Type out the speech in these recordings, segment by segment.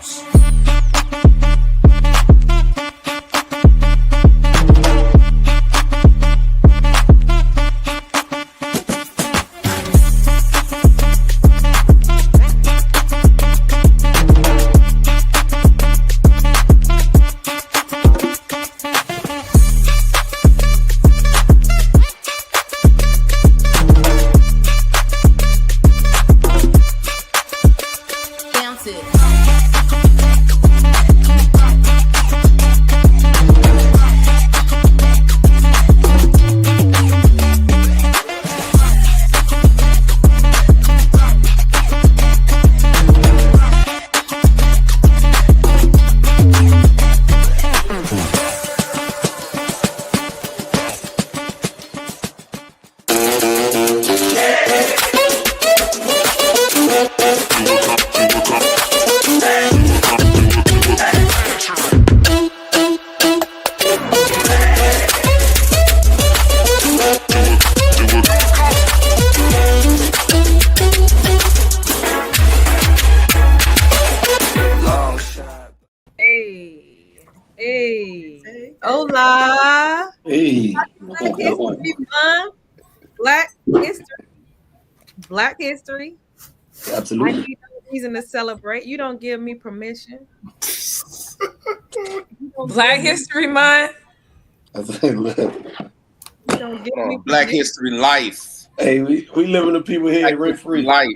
house. Hola. Hey. Black History Month. Black History. Absolutely. I need no reason to celebrate. You don't give me permission. Black History Month. You don't give me Black permission. History Life. Hey, we living the people here rent free. Life.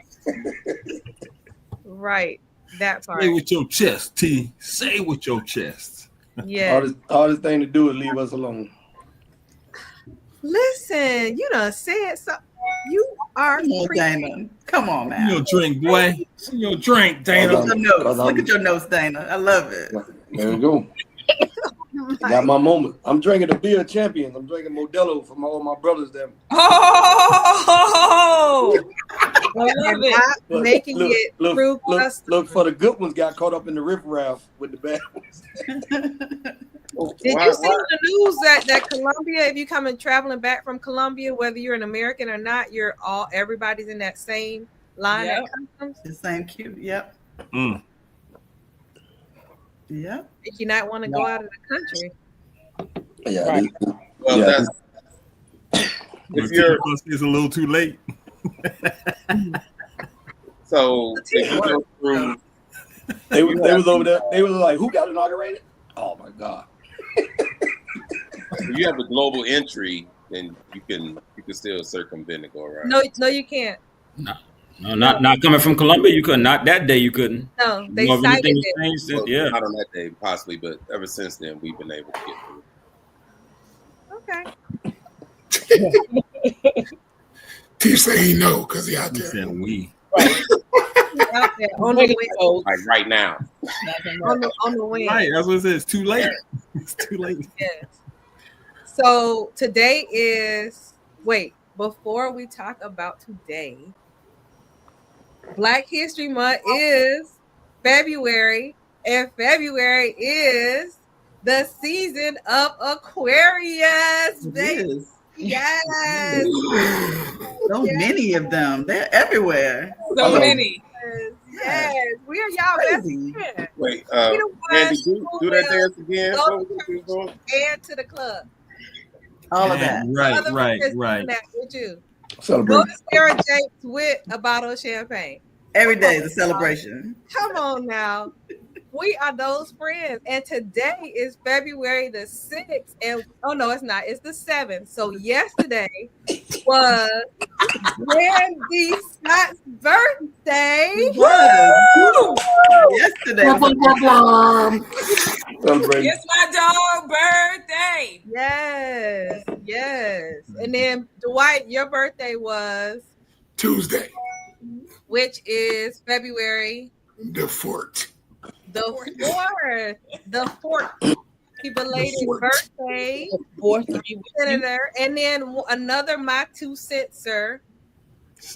Right. That part. Say with your chest, T. Say with your chest. Yeah. Hardest thing to do is leave us alone. Listen, you done said so. You are Dana. Come on, man. Your drink, boy. Your drink, Dana. Look at your notes, Dana. I love it. There we go. I got my moment. I'm drinking the beer champions. I'm drinking Modelo from all my brothers there. Oh, I love it. Making it through. Look, for the good ones got caught up in the riffraff with the bad ones. Did you see the news that Colombia, if you coming traveling back from Colombia, whether you're an American or not, everybody's in that same line at customs? The same queue. Yep. Yep. If you not want to go out of the country. Yeah. Right. Well, that's if you're it's a little too late. So if you go through, they was over there. They was like, "Who got inaugurated?" Oh my God! If you have a global entry, then you can still circumvent and go around. No, you can't. No, not coming from Colombia. You couldn't. Not that day. You couldn't. No, they cited it. Well, yeah, not on that day, possibly, but ever since then, we've been able to get through. Okay. T say he know because he out there. He said we. Out there on the way. Like right now. On the way. Right, that's what it says. It's too late. It's too late. Yes. So today is before we talk about today, Black History Month is February, and February is the season of Aquarius. Yes. So many of them. They're everywhere. So many. Yes. We are y'all best friends. Wait, Randy, do that dance again. And to the club. All of that. Right. That with you. Celebrate. Go to Sarah Jakes with a bottle of champagne. Every day is a celebration. Come on now. We are those friends. And today is February the 6th. And it's not. It's the 7th. So yesterday was Randy Scott's birthday. Yesterday. It's my dog birthday. Yes. And then Dwight, your birthday was Tuesday, which is February the 4th. The 4th. Happy belated birthday, Senator. And then another my 2 cents, sir,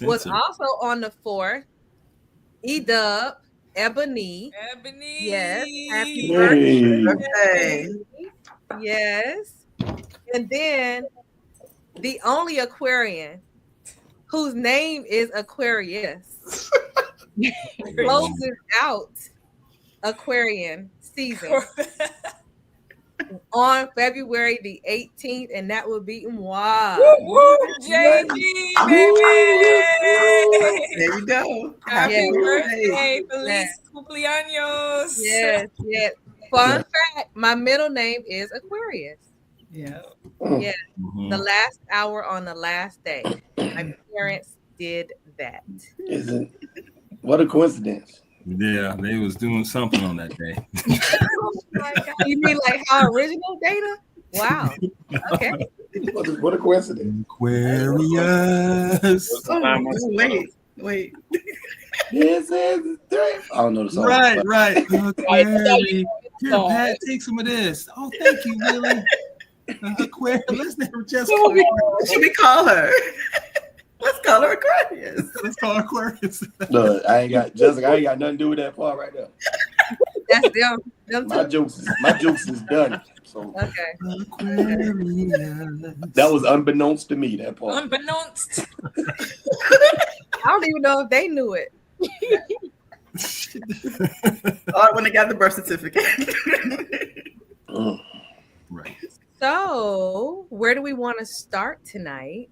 was also on the 4th. E-Dub, Ebony. Yes. Happy birthday. Yes. And then the only Aquarian whose name is Aquarius closes out Aquarian season on February the 18th, and that will be Moi. Woo, JG, baby. There you go. Happy Yes. birthday, Feliz Yes. cumpleaños. Yes, yes. Fun fact, my middle name is Aquarius. Yeah. Yes. The last hour on the last day. My parents did that. Isn't what a coincidence. Yeah, they was doing something on that day. Oh my God. You mean like how original data? Wow. Okay. What a coincidence. Aquarius. Wait. This is three. I don't know the song. Right. Aquarius. Here, Pat, take some of this. Oh, thank you, Willie. Aquarius. Let's never just What should we call her? Let's call her Aquarius. Let's call her Aquarius. No, I ain't got nothing to do with that part right now. That's them My too. jokes is done. So Okay. that was unbeknownst to me, that part. Unbeknownst. I don't even know if they knew it. When they got the birth certificate. Right. So, where do we want to start tonight?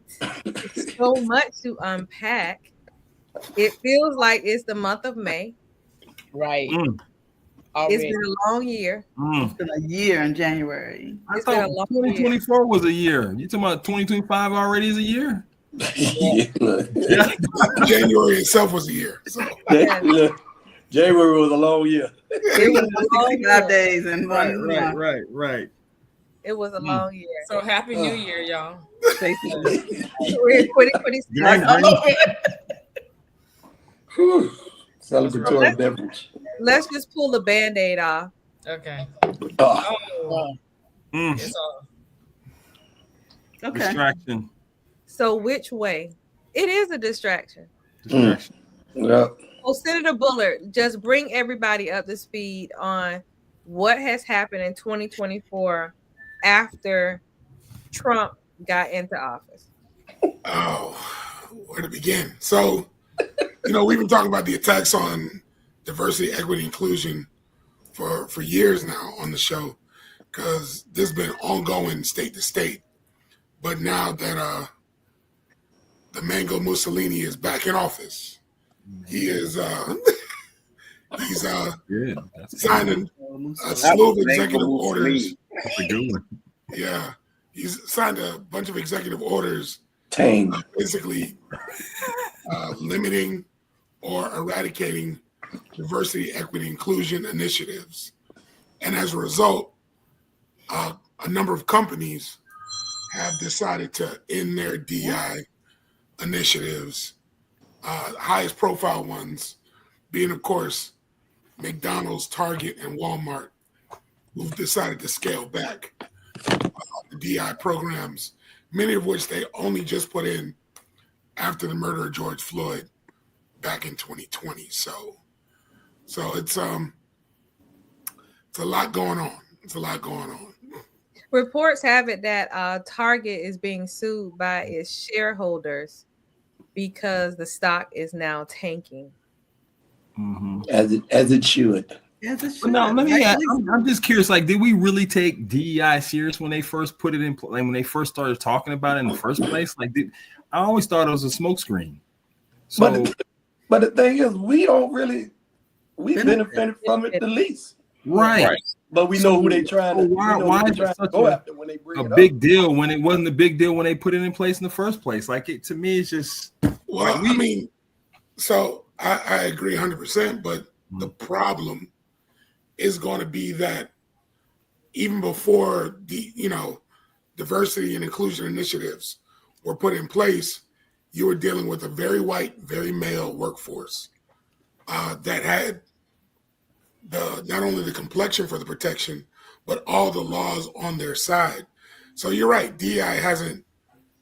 So much to unpack. It feels like it's the month of May. Right. It's been a long year. It's been a year in January. I It's been a thought long year. 2024 was a year. You talking about 2025 already is a year? January itself was a year. So. January was a long year. It was a long 65 year. days and one month. Right. It was a long year. So happy New Year, y'all. We're in 2026. Celebratory beverage. Let's just pull the Band-Aid off. Okay. Oh. It's all. Okay. Distraction. So which way? It is a distraction. Yeah. Well, Senator Bullard, just bring everybody up to speed on what has happened in 2024 after Trump got into office. Oh, where to begin? So, we've been talking about the attacks on diversity, equity, inclusion for years now on the show, because this has been ongoing state to state. But now that the Mango Mussolini is back in office, he is he's signing a slew of executive orders. Yeah, he's signed a bunch of executive orders, basically limiting or eradicating diversity, equity, inclusion initiatives. And as a result, a number of companies have decided to end their DI initiatives, highest profile ones being, of course, McDonald's, Target, and Walmart, who've decided to scale back the DI programs, many of which they only just put in after the murder of George Floyd back in 2020. So it's a lot going on. It's a lot going on. Reports have it that Target is being sued by its shareholders because the stock is now tanking. Mm-hmm. As it should. But no, let me ask, I'm just curious. Like, did we really take DEI serious when they first put it in? Like, when they first started talking about it in the first place? Like, I always thought it was a smokescreen. So, but the thing is, we benefited from it the least. Right. But we know who they trying to. Why is it such go after when they bring a big deal when it wasn't a big deal when they put it in place in the first place? Like, to me, it's just. Well, so I agree 100%. But the problem is going to be that even before the diversity and inclusion initiatives were put in place, you were dealing with a very white, very male workforce that had not only the complexion for the protection, but all the laws on their side. So you're right, DEI hasn't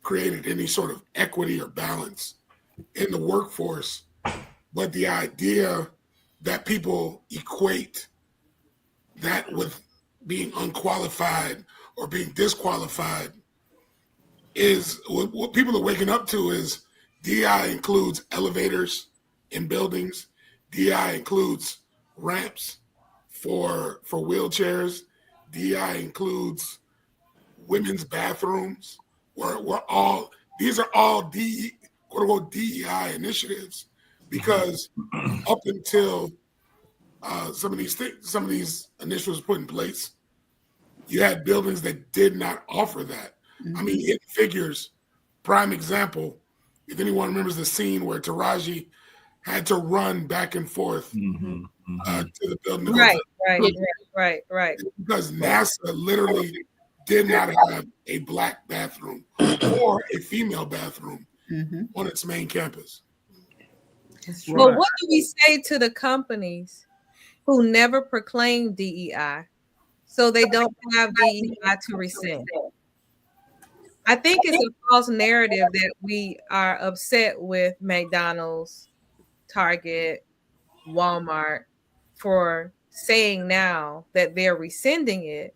created any sort of equity or balance in the workforce, but the idea that people equate that with being unqualified or being disqualified is what people are waking up to is DEI includes elevators in buildings. DEI includes ramps for wheelchairs. DEI includes women's bathrooms. These are all quote unquote DEI initiatives, because up until some of these initiatives put in place, you had buildings that did not offer that. I mean, Hidden Figures, prime example. If anyone remembers the scene where Taraji had to run back and forth to the building. Right. Because NASA literally did not have a black bathroom or a female bathroom on its main campus. Well, what do we say to the companies who never proclaim DEI, so they don't have DEI to rescind? I think it's a false narrative that we are upset with McDonald's, Target, Walmart for saying now that they're rescinding it,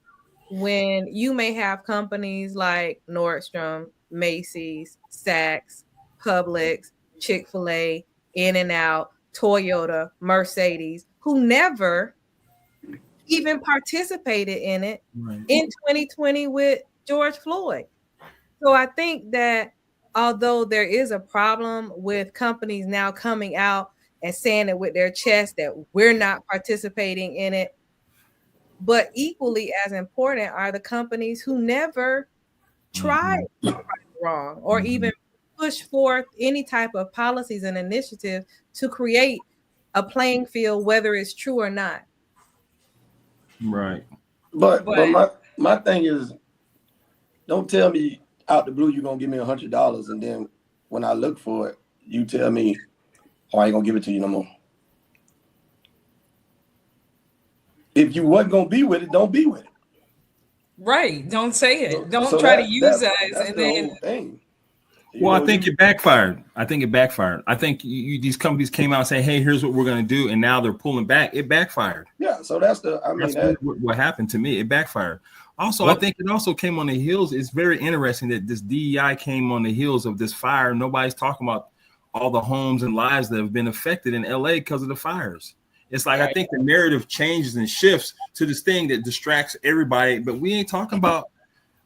when you may have companies like Nordstrom, Macy's, Saks, Publix, Chick-fil-A, In-N-Out, Toyota, Mercedes, who never even participated in it in 2020 with George Floyd. So I think that although there is a problem with companies now coming out and saying it with their chest that we're not participating in it, but equally as important are the companies who never tried to right wrong or even push forth any type of policies and initiatives to create a playing field, whether it's true or not. Right. But my thing is, don't tell me out the blue you're gonna give me $100, and then when I look for it, you tell me, "Oh, I ain't gonna give it to you no more." If you wasn't gonna be with it, don't be with it. Right. Don't say it. Don't try to use us. That's And the then whole thing. I think it backfired. I think these companies came out and say, "Hey, here's what we're going to do," and now they're pulling back. It backfired. Yeah, so that's what happened to me. It backfired. Also, I think it also came on the heels. It's very interesting that this DEI came on the heels of this fire. Nobody's talking about all the homes and lives that have been affected in LA because of the fires. It's like, I think the narrative changes and shifts to this thing that distracts everybody, but we ain't talking about.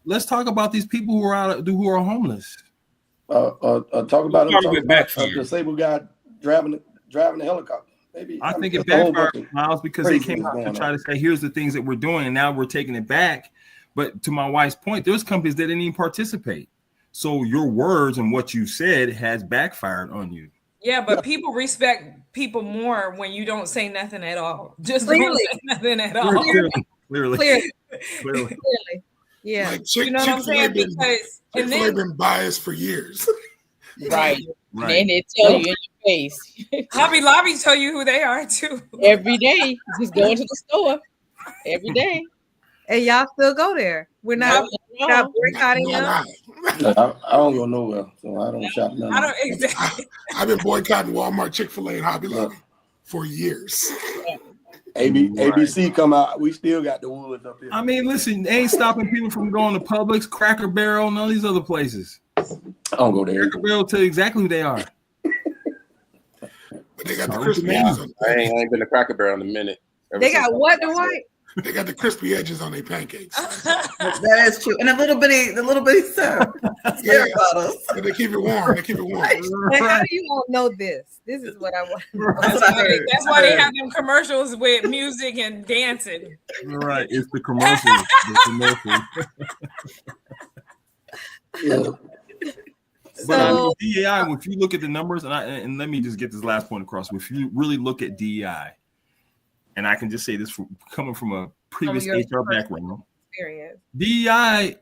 Let's talk about these people who are homeless. Talk about a disabled guy driving the helicopter. Maybe I think it backfired, Miles, because they came out to try to say, here's the things that we're doing, and now we're taking it back. But to my wife's point, there's companies that didn't even participate. So your words and what you said has backfired on you. Yeah, but people respect people more when you don't say nothing at all. Just don't say nothing at all. Clearly. Yeah. Like you know what I'm saying? Because Chick-fil-A been biased for years. Right. And then they tell you in your face. Hobby Lobby tell you who they are too. Every day. Just go into the store. Every day. And y'all still go there. We're not boycotting them. I don't go nowhere, so I don't shop none. I don't exactly. I've been boycotting Walmart, Chick-fil-A, and Hobby Lobby for years. ABC come out, we still got the woods up here. I mean, listen, they ain't stopping people from going to Publix, Cracker Barrel, none of these other places. I don't go there. Cracker Barrel will tell you exactly who they are. But they got the crispy edges. I ain't been to Cracker Barrel in a minute. They got what, Dwight? They got the crispy edges on their pancakes. That is true. And the little bitty syrup. Yeah, they keep it warm. How do you all know this? This is what I want. That's why they have them commercials with music and dancing. Right. It's the commercials. But DEI, if you look at the numbers, and let me just get this last point across. If you really look at DEI, and I can just say this coming from a previous HR background, experience. DEI,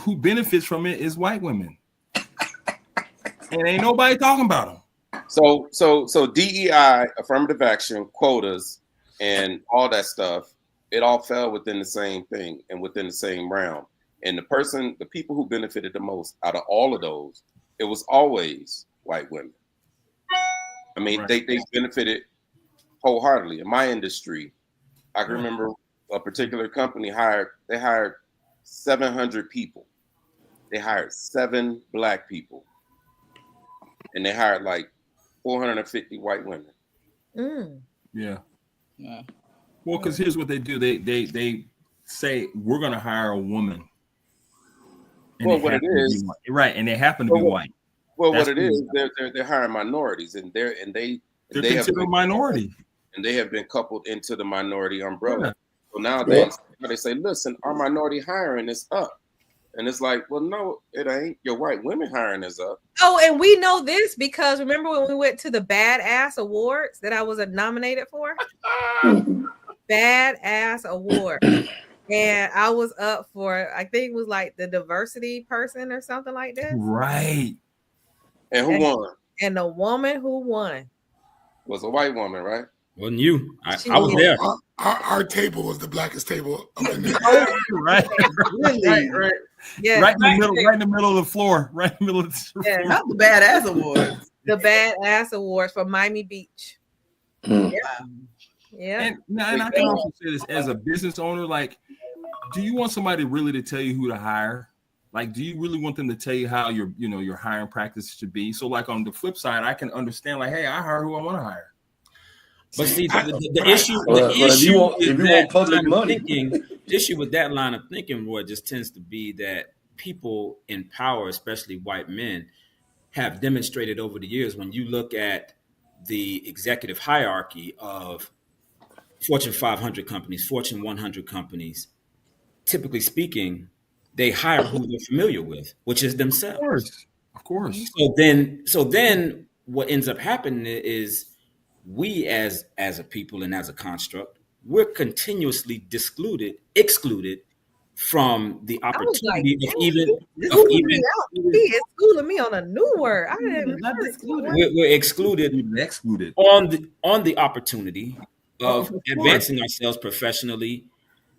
who benefits from it is white women, and ain't nobody talking about them. So DEI, affirmative action, quotas, and all that stuff, it all fell within the same thing and within the same realm. And the people who benefited the most out of all of those, it was always white women. I mean, they benefited wholeheartedly. In my industry, I can remember a particular company hired 700 people. They hired 7 Black people, and they hired like 450 white women. Yeah. Well, because here's what they do. They say we're going to hire a woman. And Well, what it is, right, and they happen to be white. Well, what it is, they're hiring minorities, and they're considered minority, and they have been coupled into the minority umbrella. Yeah. So now they say, listen, our minority hiring is up. And it's like, well, no, it ain't. Your white women hiring is up. Oh, and we know this because remember when we went to the Badass Awards that I was nominated for? Badass Award. And I was up for, I think it was like the diversity person or something like that. Right. And who won? And the woman who won was a white woman, right? Wasn't you? I was there. Our table was the blackest table up in there. Right. Really? Right. Yeah. Right in the middle of the floor. Right in the middle of the floor. Not the Badass Awards. The Badass Awards for Miami Beach. Yeah. And I can also say this as a business owner, like, do you want somebody really to tell you who to hire? Like, do you really want them to tell you how your hiring practice should be? So, like, on the flip side, I can understand, like, hey, I hire who I want to hire. But see, the issue with that line of thinking, Roy, just tends to be that people in power, especially white men, have demonstrated over the years. When you look at the executive hierarchy of Fortune 500 companies, Fortune 100 companies, typically speaking, they hire who they're familiar with, which is themselves. Of course. So then what ends up happening is we as a people and as a construct, we're continuously excluded from the opportunity of even he is schooling me on a new word. I didn't we're excluded on the opportunity of advancing ourselves professionally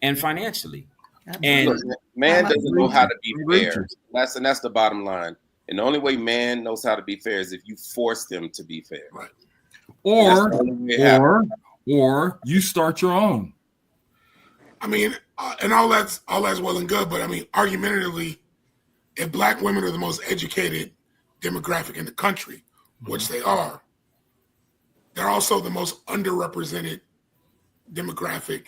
and financially. And man doesn't know how to be fair. That's the bottom line. And the only way man knows how to be fair is if you force them to be fair. Right. Or you start your own. I mean, and all that's well and good, but I mean, argumentatively, if black women are the most educated demographic in the country, which they are, they're also the most underrepresented demographic.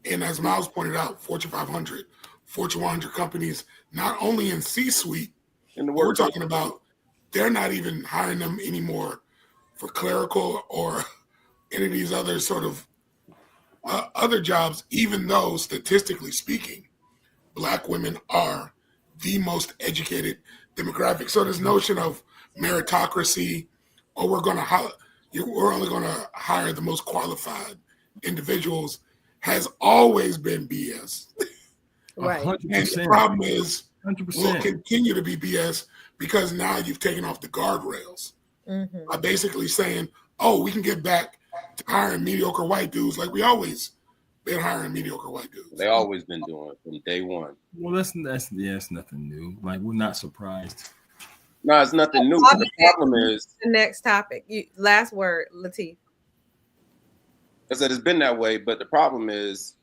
And as Miles pointed out, Fortune 500, Fortune 100 companies, not only in C-suite, we're talking about, they're not even hiring them anymore for clerical or any of these other sort of other jobs, even though statistically speaking, black women are the most educated demographic. So this notion of meritocracy, or we're only going to hire the most qualified individuals, has always been BS. Right. 100%. And the problem is, 100%. will continue to be BS because now you've taken off the guardrails by basically saying, oh, we can get back to hiring mediocre white dudes like we always been hiring mediocre white dudes. They always been doing it from day one. Well, that's nothing new. Like, we're not surprised. No, it's nothing new. The problem is the next topic. Last word, Latif. I said it's been that way, but the problem is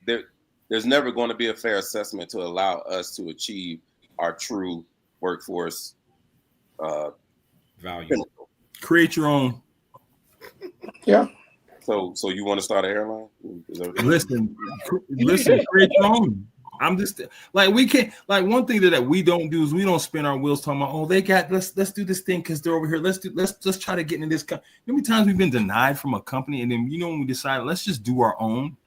there's never going to be a fair assessment to allow us to achieve our true workforce value. Create your own. Yeah. So you want to start an airline? Listen, create your own. I'm just like, we can't, like, one thing that we don't do is we don't spin our wheels talking about, oh, they got, let's do this thing because they're over here. Let's try to get into this. How many times we've been denied from a company, and then when we decided let's just do our own,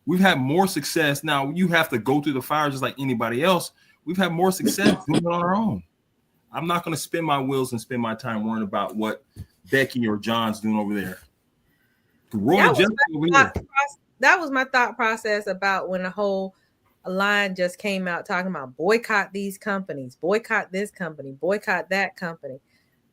we've had more success. Now you have to go through the fire just like anybody else. We've had more success doing it on our own. I'm not going to spin my wheels and spend my time worrying about what Becky or John's doing over there. That was my thought process about when the whole line just came out talking about boycott these companies, boycott this company, boycott that company.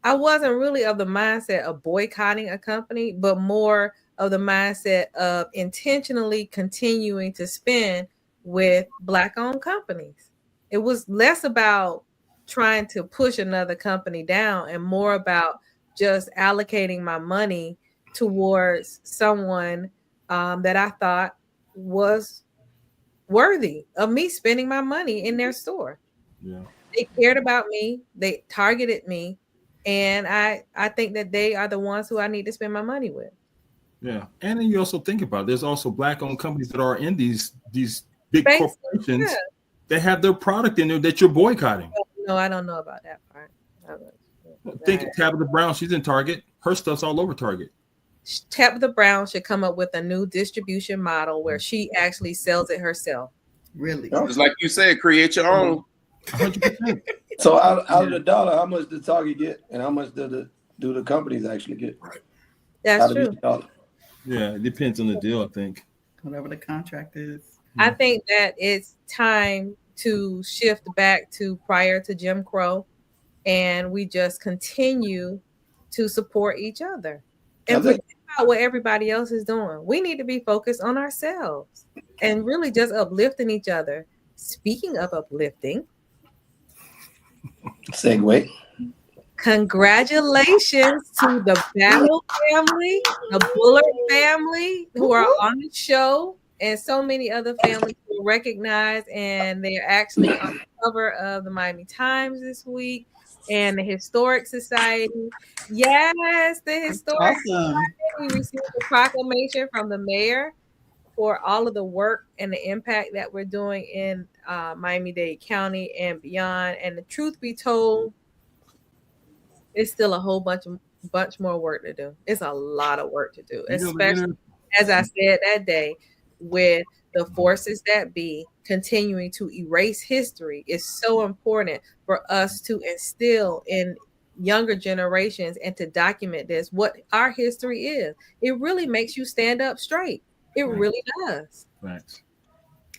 I wasn't really of the mindset of boycotting a company, but more of the mindset of intentionally continuing to spend with Black-owned companies. It was less about trying to push another company down and more about just allocating my money towards someone that I thought was worthy of me spending my money in their store. Yeah. They cared about me. They targeted me. And I think that they are the ones who I need to spend my money with. Yeah, and then you also think about it, there's also black-owned companies that are in these big Basically, corporations yeah. that have their product in there that you're boycotting. No, I don't know about that part. Think of Tabitha Brown. She's in Target. Her stuff's all over Target. Tabitha Brown should come up with a new distribution model where she actually sells it herself. Really? It's like you said, create your own. 100%. So out of the dollar, how much does Target get, and how much do the companies actually get? That's true. Yeah, it depends on the deal, I think. Whatever the contract is. I think that it's time to shift back to prior to Jim Crow, and we just continue to support each other and forget about what everybody else is doing. We need to be focused on ourselves and really just uplifting each other. Speaking of uplifting, segue. Congratulations to the Battle family, the Bullard family who are on the show, and so many other families who recognize, and they're actually on the cover of the Miami Times this week and the Historic Society. Yes, the Historic Society. We received a proclamation from the mayor for all of the work and the impact that we're doing in Miami-Dade County and beyond. And the truth be told, it's still a whole bunch more work to do. It's a lot of work to do, especially as I said that day, with the forces that be continuing to erase history. It's so important for us to instill in younger generations and to document this, what our history is. It really makes you stand up straight. It really does. Thanks.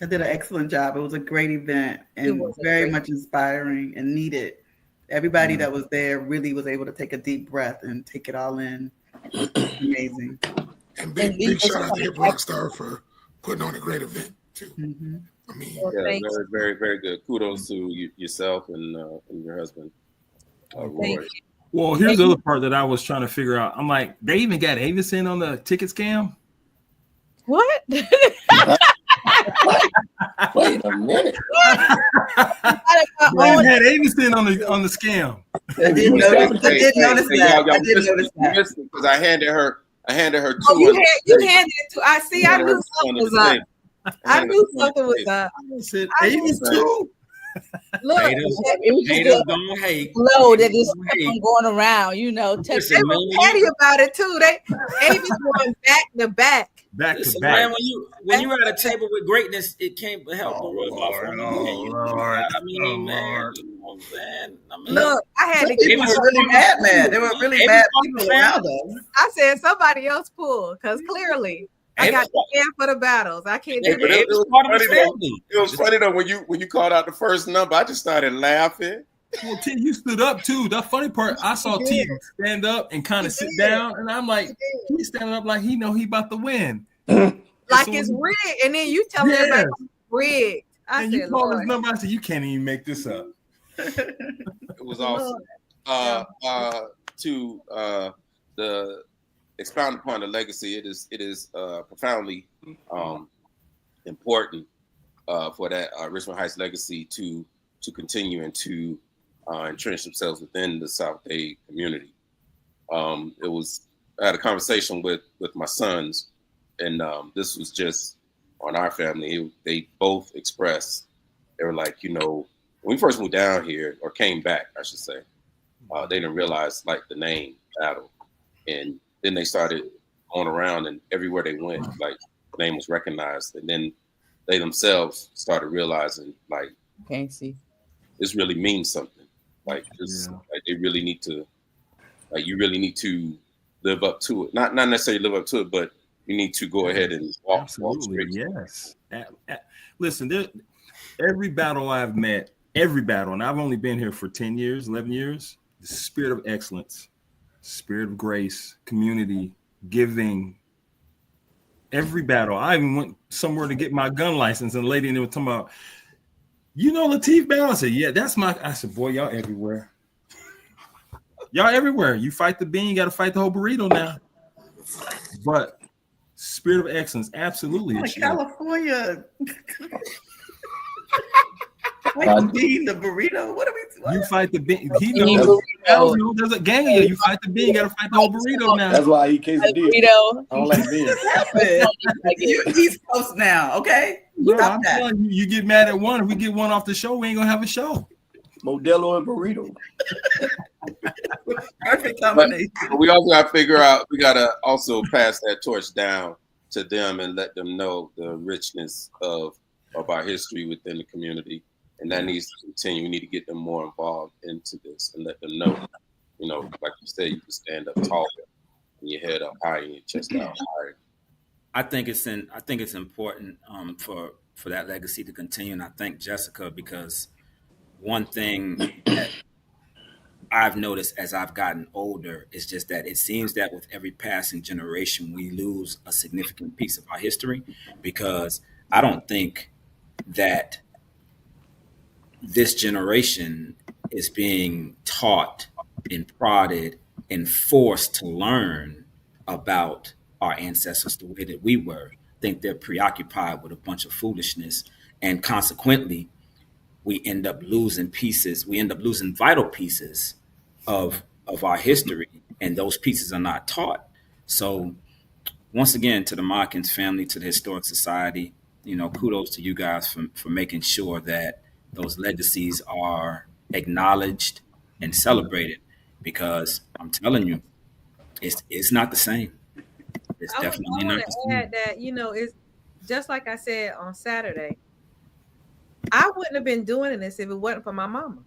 I did an excellent job. It was a great event and very much inspiring and needed. Everybody that was there really was able to take a deep breath and take it all in. Amazing. And big shout out to Hip Rockstar for putting on a great event too. Mm-hmm. I mean, very, very, very good. Kudos to yourself and your husband, Roy. Well, here's the other part that I was trying to figure out. I'm like, they even got Avison on the ticket scam. What? Wait a minute. They had Avison on the scam. I did notice that. Because I handed her two. Oh, you handed it to. I see. I knew something was up. I knew something was up. I said Avison too. Look, it was just low that just kept on going around, you know. They were petty about it too. They was going back to back. Man, when you at a table with greatness, it can't help but rub off on you. I mean, man, look, I had to get really mad. They were really mad people around us. I said somebody else pull because clearly I got the hand for the battles. I can't do it. It was funny though when you called out the first number. I just started laughing. Well, T, you stood up too. The funny part, I saw T stand up and kind of sit down, and I'm like, he's standing up like he know he about to win. Like it's rigged, and then you tell me about rigged. And you call his number. I said, you can't even make this up. It was awesome. To the expound upon the legacy, it is profoundly important for that Richmond Heights legacy to continue and to entrench themselves within the South Dade community. I had a conversation with my sons, and this was just on our family. They both expressed, they were like, when we first moved down here, or came back, I should say, they didn't realize like the name Battle. And then they started going around, and everywhere they went, like the name was recognized. And then they themselves started realizing like, can't see. This really means something. Like like they really need to, like you really need to live up to it. Not necessarily live up to it, but you need to go ahead and walk straight. Yes. Listen, every battle I've met, and I've only been here for 10 years, 11 years, the spirit of excellence, spirit of grace, community, giving. Every battle. I even went somewhere to get my gun license, and the lady was talking about, Lateef Battle? I said, yeah, that's I said, boy, y'all everywhere. Y'all everywhere. You fight the bean, you got to fight the whole burrito now. But spirit of excellence, absolutely. California. Fight the bean, the burrito. What are we doing? You fight the bean. He knows. cows. There's a gang of you. You fight the bean, you gotta fight the whole burrito now. That's why I eat quesadilla. Burrito. I don't like beans. You're East Coast now, okay? Bro, Stop I'm that. telling you, you get mad at one. If we get one off the show, we ain't gonna have a show. Modelo and burrito. Perfect combination. But we also got to figure out. We got to also pass that torch down to them and let them know the richness of our history within the community, and that needs to continue. We need to get them more involved into this and let them know. You know, like you said, you can stand up taller and your head up high and your chest out higher. I think it's important for that legacy to continue, and I thank Jessica because one thing that I've noticed as I've gotten older is just that it seems that with every passing generation, we lose a significant piece of our history, because I don't think that this generation is being taught and prodded and forced to learn about our ancestors the way that we were. I think they're preoccupied with a bunch of foolishness, and consequently, we end up losing pieces. We end up losing vital pieces of our history, and those pieces are not taught. So once again, to the Mawkins family, to the Historic Society, you know, kudos to you guys for making sure that those legacies are acknowledged and celebrated, because I'm telling you, it's not the same. It's definitely not the same. Add that, you know, it's just like I said on Saturday. I wouldn't have been doing this if it wasn't for my mama.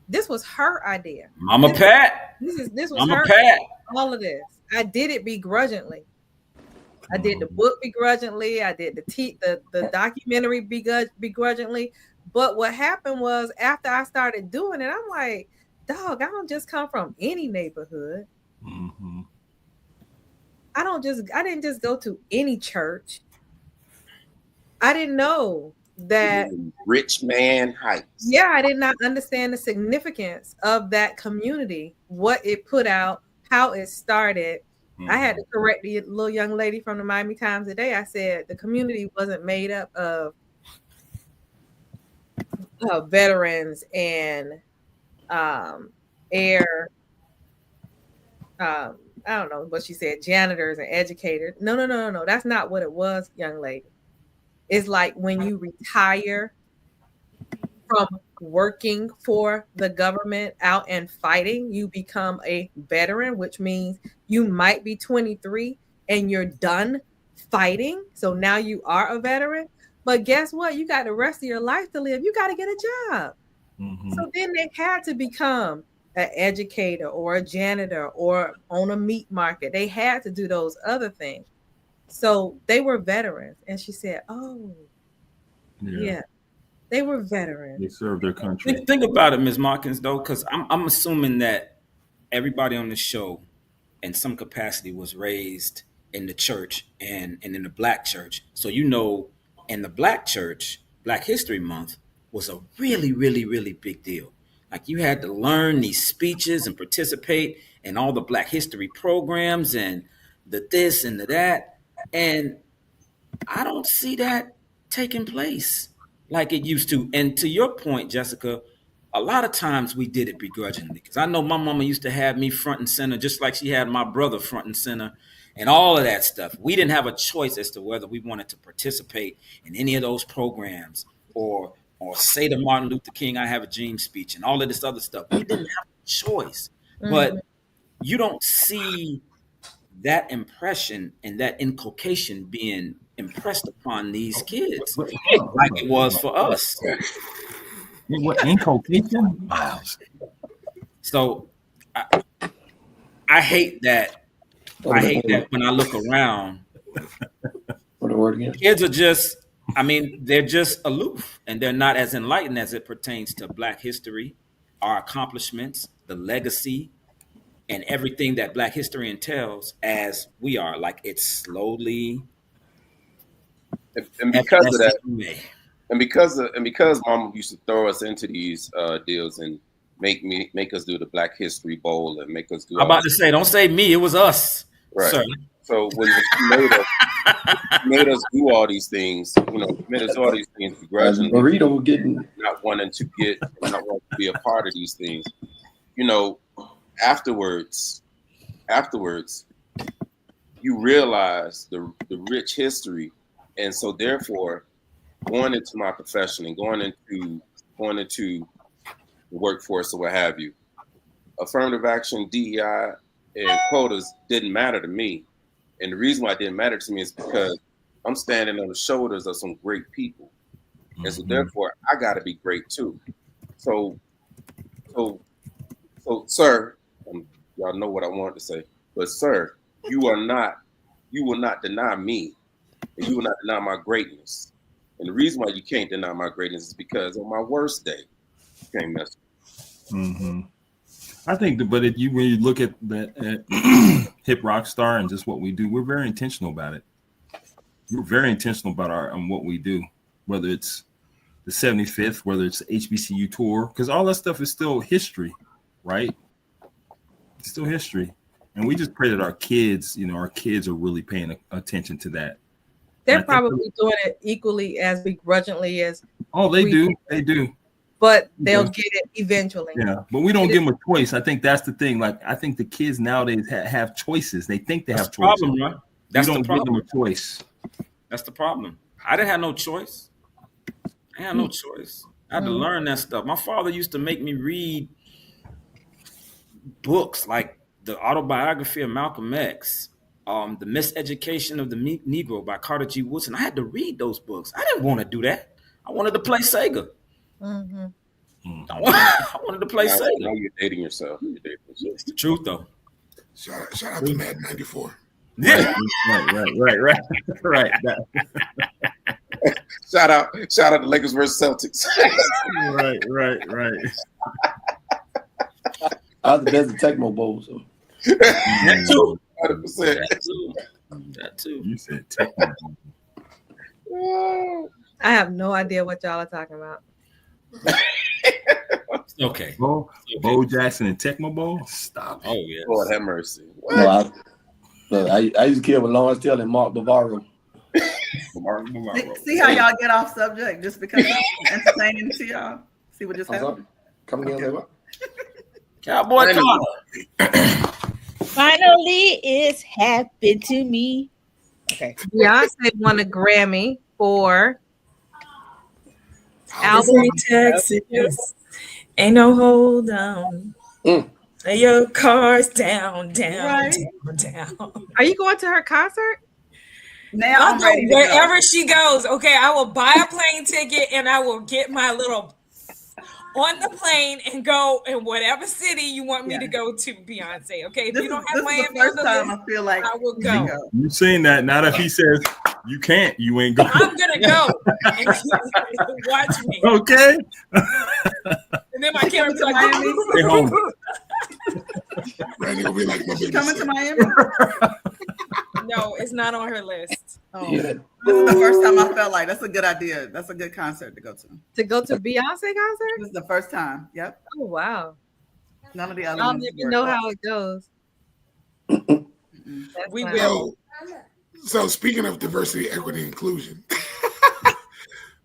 This was her idea. Mama Pat. This was Mama her. Pat. All of this. I did it begrudgingly. I did the book begrudgingly. I did the documentary begrudgingly. But what happened was, after I started doing it, I'm like, dog, I don't just come from any neighborhood. Mm-hmm. I didn't just go to any church. I didn't know that Rich Man Heights. Yeah, I did not understand the significance of that community, what it put out, how it started. Mm-hmm. I had to correct the little young lady from the Miami Times today. I said the community wasn't made up of veterans and I don't know what she said, janitors and educators. No. That's not what it was, young lady. It's like when you retire from working for the government out and fighting, you become a veteran, which means you might be 23 and you're done fighting. So now you are a veteran. But guess what? You got the rest of your life to live. You got to get a job. Mm-hmm. So then they had to become an educator or a janitor or own a meat market. They had to do those other things. So they were veterans. And she said, oh, yeah, they were veterans. They served their country. Think about it, Ms. Mawkins, though, because I'm assuming that everybody on the show in some capacity was raised in the church and in the Black church. So, you know, in the Black church, Black History Month was a really, really, really big deal. Like, you had to learn these speeches and participate in all the Black history programs and the this and the that. And I don't see that taking place like it used to. And to your point, Jessica, a lot of times we did it begrudgingly, because I know my mama used to have me front and center, just like she had my brother front and center and all of that stuff. We didn't have a choice as to whether we wanted to participate in any of those programs or say to Martin Luther King, I have a dream speech and all of this other stuff. We didn't have a choice. Mm-hmm. But you don't see that impression and that inculcation being impressed upon these kids like it was for us. What inculcation? So I hate that. I hate that when I look around. Kids are just, I mean, they're just aloof, and they're not as enlightened as it pertains to Black history, our accomplishments, the legacy, and everything that Black history entails as we are. Like, it's slowly. And because of that, and because Mama used to throw us into these deals and make us do the Black History Bowl and make us do. I'm about to say, don't say me. It was us, right? Sir. So when she made us do all these things, you know, made us do all these things begrudgingly, burrito getting not wanting to be a part of these things, you know. afterwards, you realize the rich history, and so therefore, going into my profession and going into the workforce or what have you, affirmative action, DEI, and quotas didn't matter to me. And the reason why it didn't matter to me is because I'm standing on the shoulders of some great people. And so therefore I gotta be great too. So sir, y'all know what I wanted to say, but sir, you will not deny me, and you will not deny my greatness. And the reason why you can't deny my greatness is because on my worst day, you can't mess with me. Mm-hmm. I think, when you look at that Hip Rock Star and just what we do, we're very intentional about it. We're very intentional about what we do, whether it's the 75th, whether it's the HBCU tour, because all that stuff is still history, right? It's still history, and we just pray that our kids are really paying attention to that. They're probably doing it equally as begrudgingly as. Oh, they do. But they'll get it eventually. Yeah, but we don't give them a choice. I think that's the thing. Like, I think the kids nowadays have choices. They think they have choices. Problem, right? That's the problem. Give them a choice. That's the problem. I didn't have no choice. I had no choice. I had to learn that stuff. My father used to make me read books like the autobiography of Malcolm X, The Miseducation of the Negro by Carter G. Woodson. I had to read those books. I didn't want to do that. I wanted to play Sega. Mm-hmm. I wanted to play Sega. Now you're dating yourself. It's the truth, though. Shout out to Madden 94. Yeah. Right. Shout out to Lakers versus Celtics. Right. I was the best at Tecmo Bowl, so. That too. 100%. That too. You said Tecmo Bowl. I have no idea what y'all are talking about. Okay. Bo Jackson and Tecmo Bowl? Stop. Oh, yeah. Lord have mercy. No, I used to kill with Lawrence Taylor and Mark Bavaro. See how y'all get off subject just because it's entertaining to y'all? See what just happened? Come again, what? Cowboy Carter. Finally, it's happened to me. Okay. Beyonce won a Grammy for album Texas. Ain't no hold on. Lay your cars down. Are you going to her concert? Now I'll go wherever she goes. Okay, I will buy a plane ticket and I will get my little on the plane and go in whatever city you want me to go to, Beyonce. Okay, if you don't have Miami, the first time I feel like I will go. You saying that? Not if he says you can't, you ain't going. I'm gonna go and watch me. Okay. And then my camera's like, stay home. Randy will be like, coming to Miami? No, it's not on her list. Oh. Yeah. This is the first time I felt like that's a good idea. That's a good concert to go to. To go to Beyonce concert? This is the first time. Yep. Oh wow. None of the other I ones. don't even know how it goes. We will. So speaking of diversity, equity, inclusion,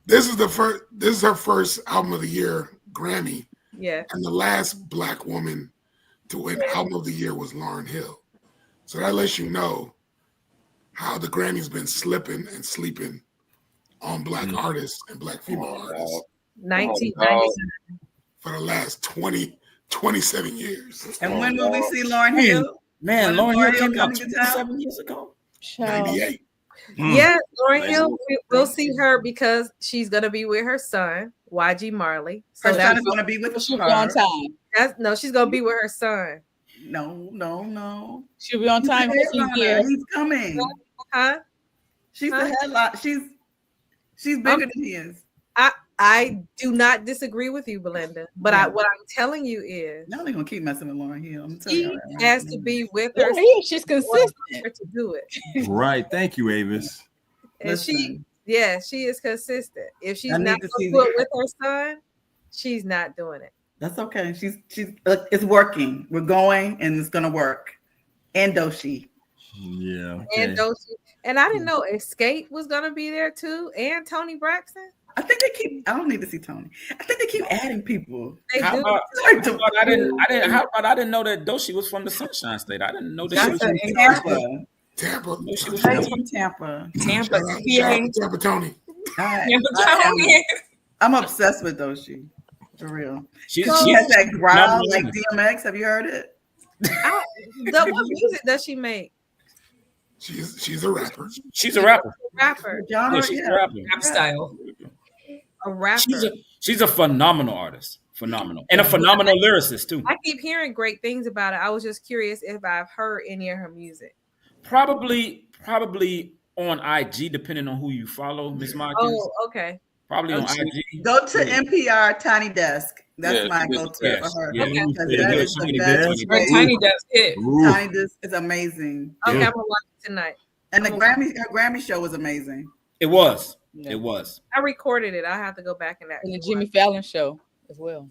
this is her first album of the year Grammy. Yeah. And the last Black woman to win album of the year was Lauryn Hill. So that lets you know how the Grammy's been slipping and sleeping on Black artists and Black female artists. 1999. For the last 27 years. And when will we see Lauryn Hill? Man, Lauryn Hill came out 27 years ago. 98. Yeah, Lauryn Hill, we'll see her because she's going to be with her son, YG Marley. So her son is going to be with her on time. No, she's going to be with her son. No. She'll be on time. He's coming. Huh? She's the headline. She's bigger than he is. I do not disagree with you, Belinda. But what I'm telling you is, now they're gonna keep messing with Lauryn Hill. I'm telling you, right has to be with her. She's consistent to do it. Right. Thank you, Avis. And she is consistent. If she's not going to do it with her son, she's not doing it. That's okay. She's it's working. We're going, and it's gonna work. And Doshi. Yeah. Okay. And Doshi. And I didn't know Escape was gonna be there too, and Tony Braxton. I think they keep. I don't need to see Tony. I think they keep adding people. How about I didn't know that Doshi was from the Sunshine State. I didn't know that she was from Tampa. Tampa. No, she was from Tampa. Tampa. Tampa Tony. I'm obsessed with Doshi. For real. She has that growl like DMX. Have you heard it? What music does she make? She's a rapper. She's a rapper. Rapper. Yeah, she's a rapper. Rap style. A rapper. She's a phenomenal artist. Phenomenal. And a phenomenal lyricist too. I keep hearing great things about it. I was just curious if I've heard any of her music. Probably on IG, depending on who you follow, Miss Marquez. Oh, okay. Probably on IG. Go to NPR Tiny Desk. That's my go-to for her. Yeah. Okay. Tiny Desk. Tiny Desk hit. Tiny Desk is amazing. Okay, I'm gonna watch it tonight. And her Grammy show was amazing. It was. Yeah. It was. I recorded it. I have to go back and that. And the Jimmy Fallon show as well.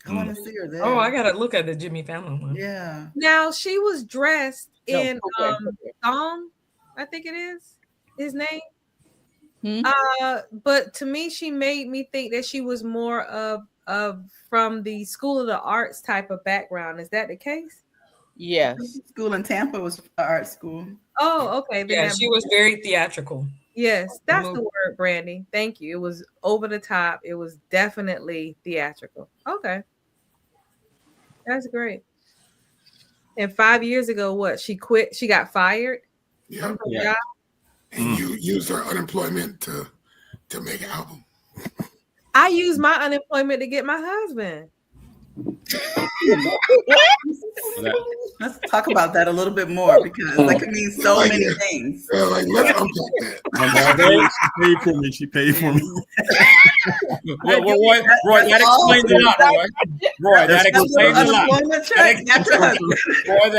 I want to see her there. Oh, I gotta look at the Jimmy Fallon one. Yeah. Now she was dressed in Thong, I think it is his name. But to me, she made me think that she was more of from the School of the Arts type of background. Is that the case? Yes. School in Tampa was art school. Oh, okay. Yeah, she was very theatrical. Yes, that's the word, Brandy. Thank you. It was over the top. It was definitely theatrical. Okay. That's great. And 5 years ago, what? She quit. She got fired. Yeah. And you used her unemployment to make an album. I used my unemployment to get my husband. Let's talk about that a little bit more because that could mean so many things. Let's unpack that. She paid for me. She paid for me. Roy, that explains a lot. Roy, that explains a lot. Roy,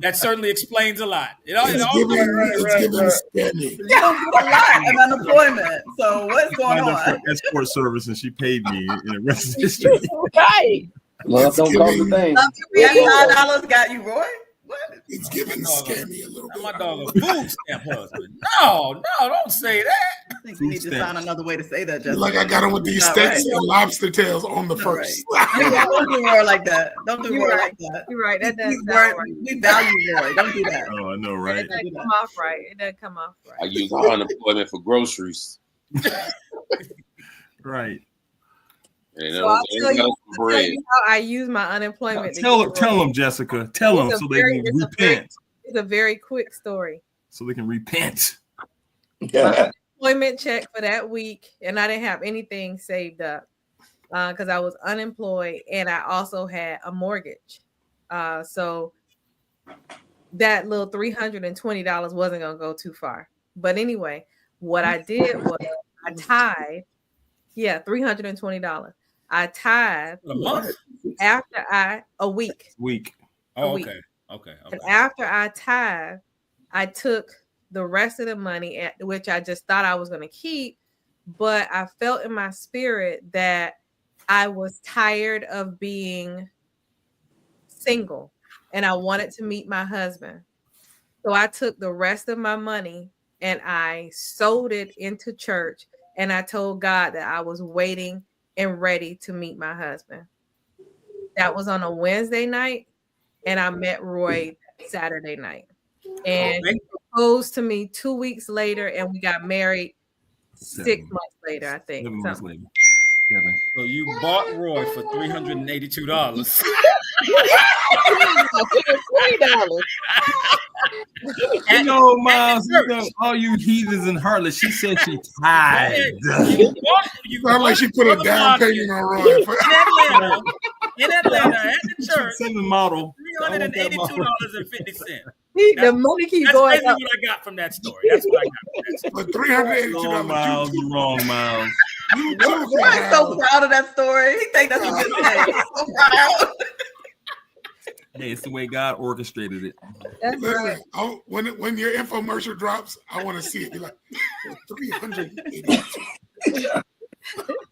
that certainly explains a lot. It's giving spending. You don't get a lot of unemployment. So what's going on? Escort service, and she paid me in the rest of history. Right. Love don't cost a thing. $9 got you, Roy? What? It's giving scammy a little bit. My dog a food stamp husband. No, don't say that. I think we need to find another way to say that, Justin. Like I got him with these steaks and lobster tails on the first. Don't do Roy like that. Don't do Roy like that. You're right. That doesn't sound right. We value Roy. Don't do that. Oh, I know, right? It doesn't come off right. It doesn't come off right. I use my unemployment for groceries. Right. So I'll tell you how I use my unemployment. Tell them, Jessica. Tell them so they can repent. It's a very quick story. So they can repent. My unemployment check for that week, and I didn't have anything saved up because I was unemployed, and I also had a mortgage. So that little $320 wasn't gonna go too far. But anyway, what I did was I tied. Yeah, $320. I tied after a week. Oh, okay. And after I tied, I took the rest of the money, which I just thought I was going to keep, but I felt in my spirit that I was tired of being single and I wanted to meet my husband. So I took the rest of my money and I sold it into church. And I told God that I was waiting and ready to meet my husband. That was on a Wednesday night. And I met Roy Saturday night. And he proposed to me 2 weeks later. And we got married 6 months later, I think. 7 months later. So you bought Roy for $382. $20. You know, Miles, all you heathens and harlots, she said she tied. You sound like she put a down payment on Roy. In Atlanta, at the church, send the model. $382.50. The money keeps going up. That's basically what I got from that story. That's what I got from that story. But $382. Miles, you're wrong, Miles. Roy's so proud of that story. He think that's a good thing. So proud. Hey, it's the way God orchestrated it. That's right. When your infomercial drops, I want to see it. Be like, 382.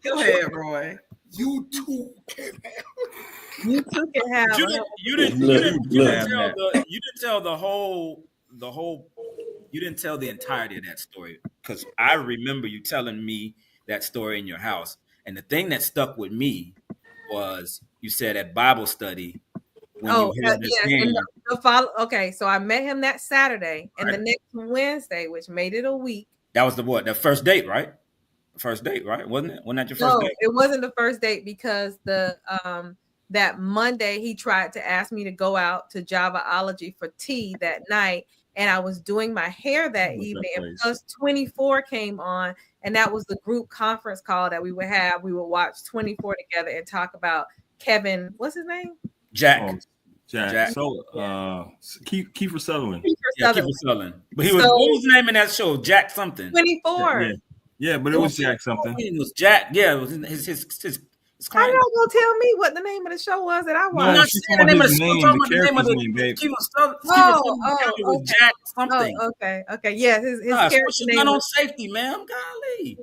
Go ahead, Roy. You too can have. You too can have. You didn't tell the whole. You didn't tell the entirety of that story because I remember you telling me that story in your house. And the thing that stuck with me was you said at Bible study when you held his hand. Okay, so I met him that Saturday, and the next Wednesday, which made it a week. That was the first date, right? First date, right? Wasn't it? Wasn't that your first date? No, it wasn't the first date because that Monday he tried to ask me to go out to Javaology for tea that night, and I was doing my hair that evening, and Plus 24 came on, and that was the group conference call that we would have. We would watch 24 together and talk about Kevin. What's his name? Jack. So, Kiefer Sutherland. Kiefer Sutherland. But he was, what was the name in that show? Jack something. 24. Yeah, but it was Jack something. It was Jack. Yeah, it was his client. I don't go tell me what the name of the show was that I watched. I'm not saying the name of the show. I'm the name of the it was Jack something. Okay. Yes, his character name. Not on safety, ma'am. Golly.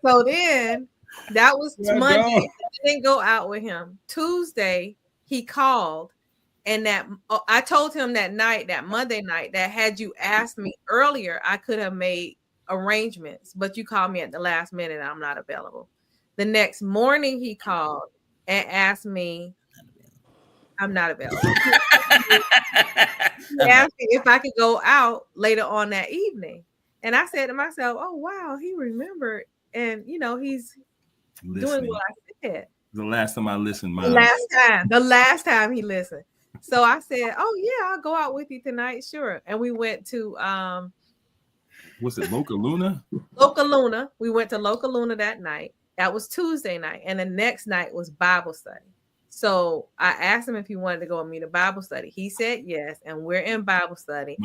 So then that was Monday. I didn't go out with him. Tuesday he called, and I told him that Monday night, that had you asked me earlier, I could have made arrangements, but you called me at the last minute and I'm not available. The next morning he called and asked me, I'm not available. He asked me if I could go out later on that evening. And I said to myself, oh wow, he remembered, and he's doing what I said. The last time I listened, the last time he listened. So I said, oh yeah, I'll go out with you tonight, sure. And we went to was it Loca Luna? Loca Luna. We went to Loca Luna that night. That was Tuesday night. And the next night was Bible study. So I asked him if he wanted to go with me to Bible study. He said yes. And we're in Bible study.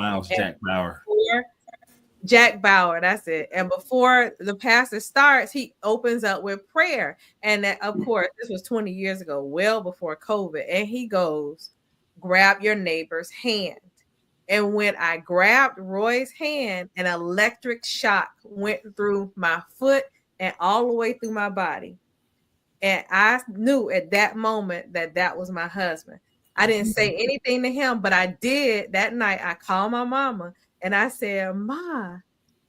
Jack Bauer, that's it. And before the pastor starts, he opens up with prayer. And that, of course, this was 20 years ago, well before COVID. And he goes, grab your neighbor's hand. And when I grabbed Roy's hand, an electric shock went through my foot and all the way through my body. And I knew at that moment that was my husband. I didn't say anything to him, but I did that night. I called my mama and I said, Ma,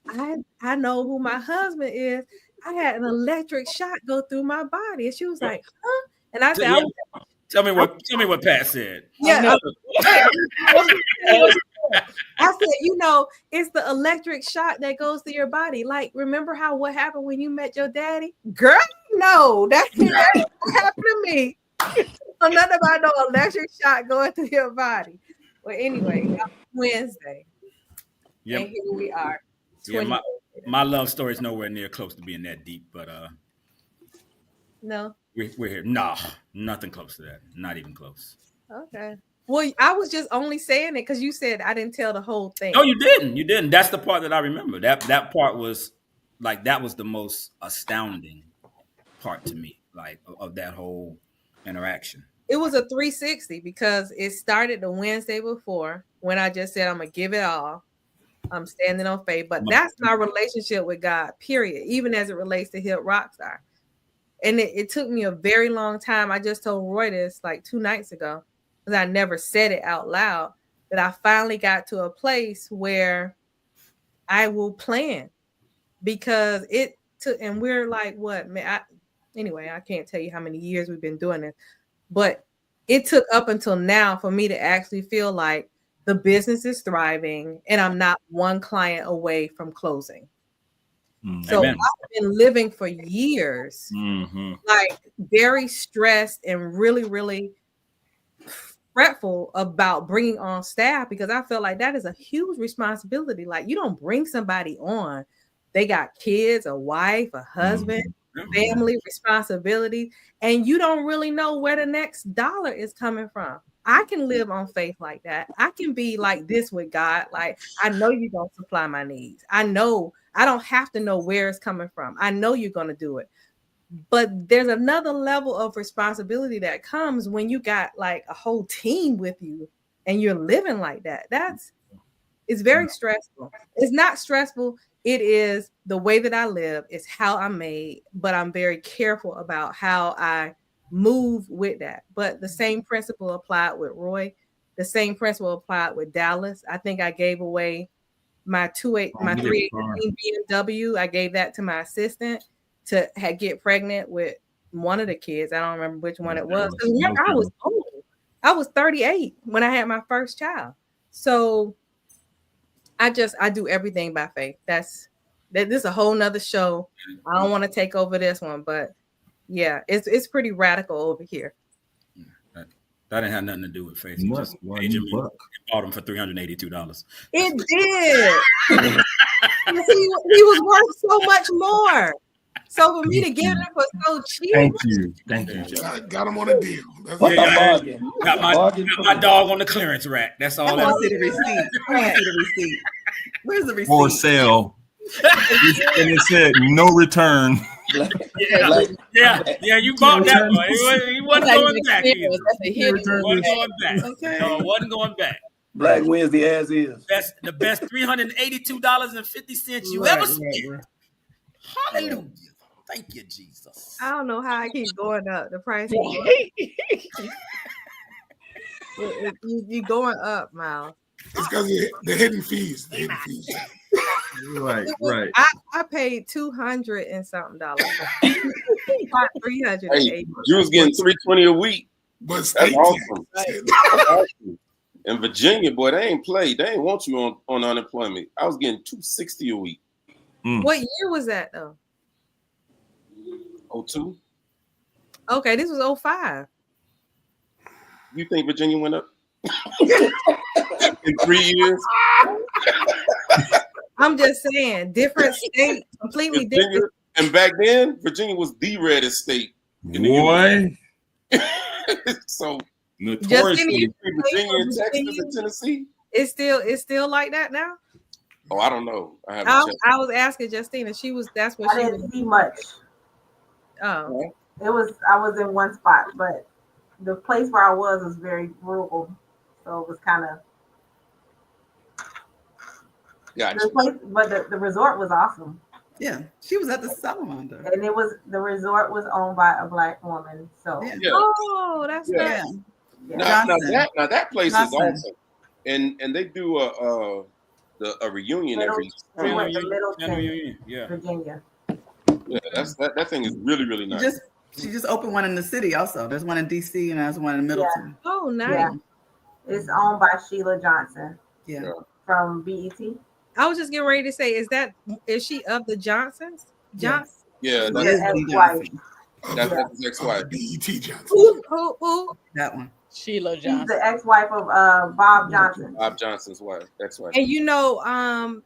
I know who my husband is. I had an electric shock go through my body. And she was like, huh? And I said, Tell me what Pat said. Yeah. I said, it's the electric shock that goes through your body. Like, remember what happened when you met your daddy? Girl, no, that happened to me. So nothing about no electric shock going through your body. Well, anyway, Wednesday. Yep. And here we are. Yeah, my love story is nowhere near close to being that deep, but no. We're here. No, nothing close to that. Not even close. Okay. Well, I was just only saying it because you said I didn't tell the whole thing. No, you didn't. You didn't. That's the part that I remember. That part was that was the most astounding part to me, of that whole interaction. It was a 360 because it started the Wednesday before when I just said I'm gonna give it all. I'm standing on faith, but that's my relationship with God, period. Even as it relates to Hip Rockstar. And it took me a very long time. I just told Roy this 2 nights ago, because I never said it out loud, that I finally got to a place where I will plan, because it took, and we're anyway, I can't tell you how many years we've been doing this, but it took up until now for me to actually feel like the business is thriving and I'm not one client away from closing. So Amen. I've been living for years, very stressed and really, really fretful about bringing on staff, because I feel like that is a huge responsibility. Like, you don't bring somebody on, they got kids, a wife, a husband, family responsibility, and you don't really know where the next dollar is coming from. I can live on faith like that. I can be like this with God. Like, I know you're going to supply my needs. I know I don't have to know where it's coming from. I know you're going to do it. But there's another level of responsibility that comes when you got a whole team with you and you're living like that. It's very stressful. It's not stressful. It is the way that I live. It's how I'm made, but I'm very careful about how I move with that. But the same principle applied with Roy. The same principle applied with Dallas. I think I gave away my 318 BMW. I gave that to my assistant to get pregnant with one of the kids. I don't remember which one it was. Remember, I was old. I was 38 when I had my first child. So I do everything by faith. This is a whole nother show. I don't want to take over this one, but yeah, it's pretty radical over here. That didn't have nothing to do with faith. He just bought them for $382. It did. he was worth so much more. So for me to get it for so cheap. Thank you. Got him on a deal. Got my dog on the clearance rack. That's all. I want to see the receipt. Where's the receipt? For sale. And it said no return. Yeah, you bought that one. He wasn't going back. No, it wasn't going back. Black Wednesday as is. That's the best $382.50 you ever spent. Hallelujah. Thank you, Jesus. I don't know how I keep going up. The price you going up, Miles. It's because the hidden fees. Right. I paid $200 and something. $300. Hey, you was getting $320 a week. But that's awesome. That's awesome. In Virginia, boy, they ain't played. They ain't want you on unemployment. I was getting $260 a week. What year was that though? 02. Okay, this was 05. You think Virginia went up in 3 years? I'm just saying, different state, completely different. And back then, Virginia was the reddest state in the Boy. So notoriously, Virginia and Texas and Tennessee. It's still like that now. Oh, I don't know. I was asking Justina. That's what I didn't see much. Oh, I was in one spot, but the place where I was very rural, so it was kind of. Gotcha. The resort was awesome. Yeah, she was at the salamander, and the resort was owned by a Black woman. So yeah. Oh, that's nice. Now that place is awesome, and they do a reunion every spring. Virginia. Yeah, that thing is really, really nice. She just opened one in the city also. There's one in DC and there's one in Middleton. Yeah. Oh, nice. Yeah. It's owned by Sheila Johnson. Yeah. From BET. I was just getting ready to say, is she of the Johnsons? Johnson? Yeah, that's his ex-wife. That's his ex-wife. BET Johnson. Who? That one. Sheila Johnson. She's the ex-wife of Bob Johnson. Bob Johnson's wife, ex-wife. And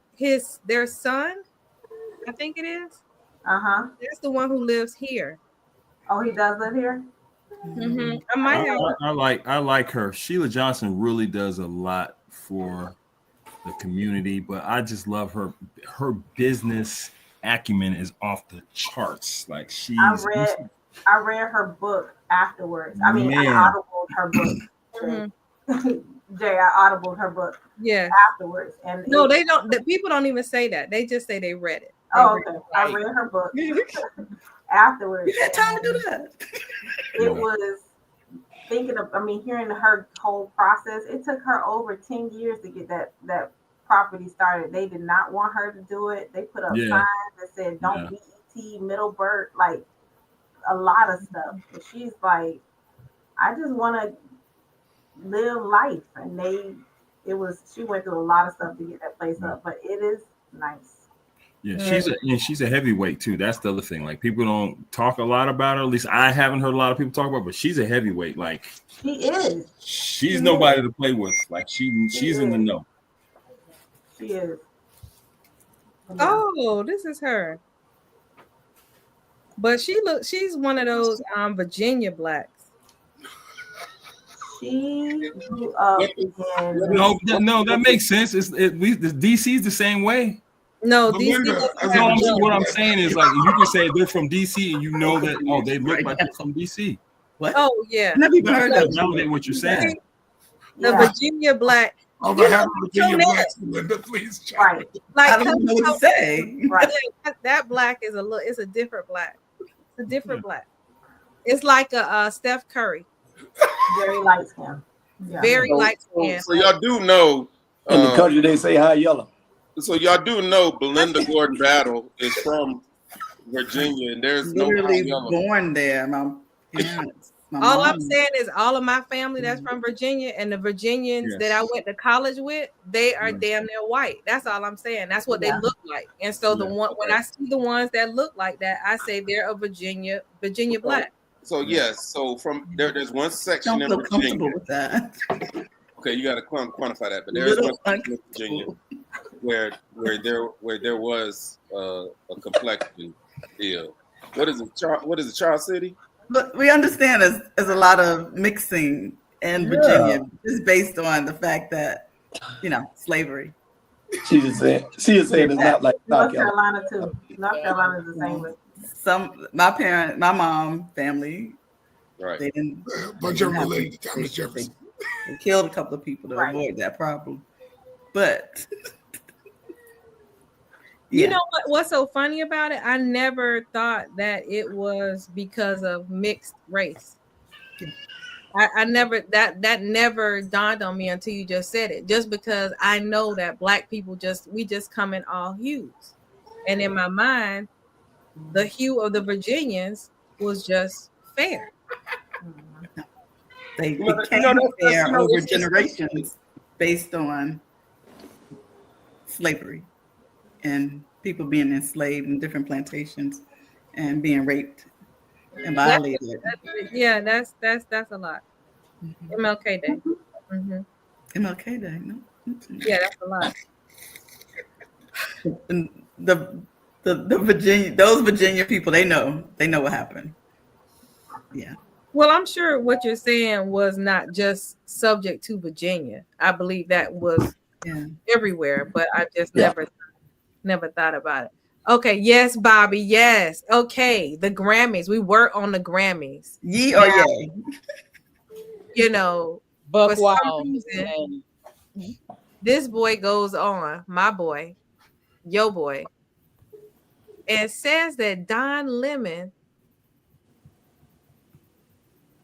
their son, I think it is. That's the one who lives here. Oh, he does live here? Mm-hmm. I like her. Sheila Johnson really does a lot for the community, but I just love her. Her business acumen is off the charts. Like I read her book afterwards. I mean, I audibled her book. Jay, I audibled her book. Yeah. Afterwards, and they don't. The people don't even say that. They just say they read it. Okay. I read her book afterwards. You had time to do that. It was hearing her whole process. It took her over 10 years to get that property started. They did not want her to do it. They put up signs that said "Don't BET Middleburg," like a lot of stuff. But she's like, I just want to live life, and she went through a lot of stuff to get that place up, but it is nice. Yeah, she's a heavyweight too. That's the other thing. Like, people don't talk a lot about her. At least I haven't heard a lot of people talk about her, but she's a heavyweight. Like, she is. She's nobody to play with. Like, she's in the know. She is. Oh, this is her. But she's one of those Virginia blacks. She grew up No, that makes sense. The DC's the same way. No, DC. What I'm saying is, like, you can say they're from DC and you know that they look like they're from DC. What? Oh yeah. Never even heard that. Validate what you're saying. The Virginia black. Virginia black, Linda, please. Right. Like, I don't know what to say. Right. That black is it's a different black. It's a different black. It's like a Steph Curry. Very light skin. Yeah. Very light skin. So y'all do know in the country they say high yellow. So y'all do know Belinda Gordon Battle is from Virginia, and there's literally no born there. My parents. All I'm saying is all of my family that's from Virginia and the Virginians that I went to college with, they are damn near white. That's all I'm saying. That's what they look like. And so the one when I see the ones that look like that, I say they're a Virginia black. So yes, so from there's one section in Virginia. With that. Okay, you got to quantify that, but there's one section in Virginia where there was a complexion deal. What is it? What is it? Charles City? But we understand there's a lot of mixing in Virginia just based on the fact that, slavery. She is saying it's not like North Carolina too. North Carolina is the same way. My mom family, right? They didn't. A bunch of them related to Thomas Jefferson. They killed a couple of people to avoid that problem, but. You know what's so funny about it? I never thought that it was because of mixed race. I never that never dawned on me until you just said it. Just because I know that black people we just come in all hues, and in my mind, the hue of the Virginians was just fair. They became fair over generations based on slavery. And people being enslaved in different plantations and being raped and violated. That's a lot. MLK Day. Mm-hmm. MLK Day, no. Yeah, that's a lot. And the those Virginia people, they know what happened. Yeah. Well, I'm sure what you're saying was not just subject to Virginia. I believe that was everywhere, but I just never thought about it. Okay, yes, Bobby, yes. Okay, the Grammys. We work on the Grammys. Yee or yay? Buck for some reason, this boy goes on, my boy, your boy, and says that Don Lemon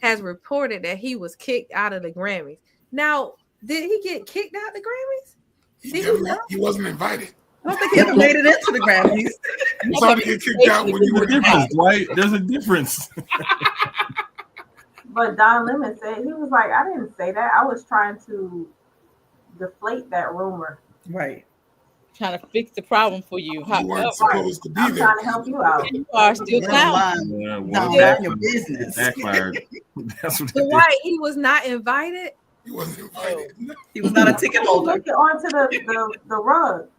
has reported that he was kicked out of the Grammys. Now, did he get kicked out of the Grammys? He wasn't invited. I don't think he ever made it into the Grammys. You saw to get kicked out when you were difference, right? There's a difference. But Don Lemon said, he was like, I didn't say that. I was trying to deflate that rumor. Right. Trying to fix the problem for you. You weren't supposed to be I'm there. trying to help you out. You are still clowning. Your business. Backfired. That's what so why he was not invited? He wasn't invited. He was not a ticket holder. Took it onto the rug.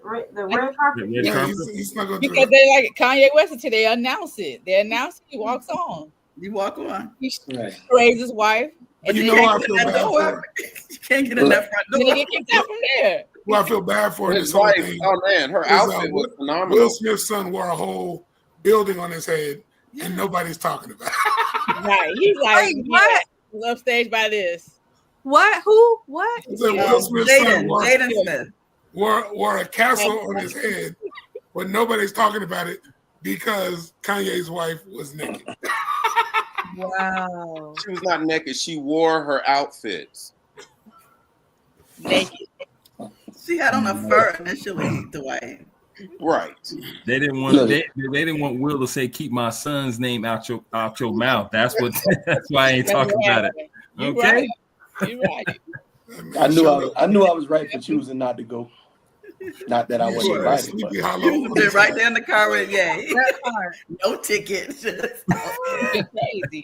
The red carpet. He's not gonna do Because they like Kanye West until they announce it. They announce it, he walks on. You walk on. He sprays his wife. And you know I feel bad for. You can't get in that front door. And then he kicked out from there. Well, I feel bad for His this whole wife, thing. oh man, her outfit was phenomenal. Will Smith's son wore a whole building on his head, and nobody's talking about it. Right. He's like, Wait, what? Was upstaged by this. What? Who? What? Will Smith's son Jaden Smith wore a castle on his head, but nobody's talking about it because Kanye's wife was naked. Wow. She was not naked. She wore her outfits. Naked. She had on a fur initially, Dwight. Right. They didn't want they didn't want Will to say keep my son's name out your mouth. That's why I ain't talking about it. Okay. You're right. I knew I was right for choosing not to go. Not that I wasn't invited. But. You was right there in the car with no ticket. Crazy.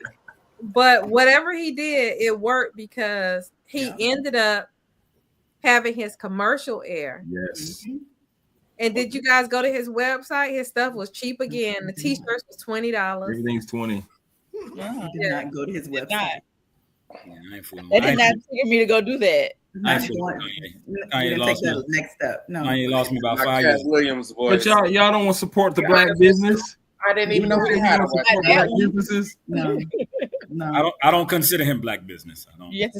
But whatever he did, it worked because he ended up having his commercial air. Yes. And did you guys go to his website? His stuff was cheap again. The t-shirts was $20. Everything's 20. I did not go to his website. They did not trigger me to go do that. Kanye take that next step. No, Kanye lost me about 5 years. Williams, but y'all don't want to support the black business. I didn't even know he had black businesses. No. I don't consider him black business. I don't. You have to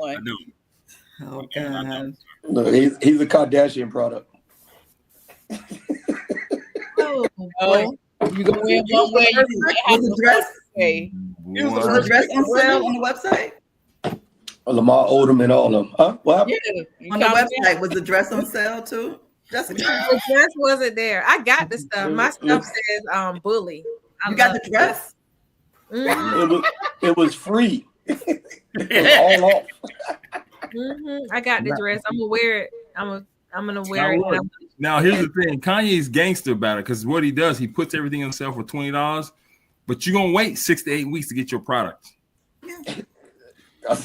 I don't. Oh God. No, he's a Kardashian product. Oh, you go in one way. Was the dress? Way. Was the dress on sale on the website? Lamar Odom and all of them. Huh? What? Yeah, on the website, was the dress on sale too? Jessica? The dress wasn't there. I got the stuff. My stuff says bully. You got the dress? It was free. It was all off. I got the dress. I'm gonna wear it. I'm gonna wear it. Now here's the thing: Kanye's gangster about it because what he does, he puts everything on sale for $20, but you're gonna wait 6 to 8 weeks to get your product. I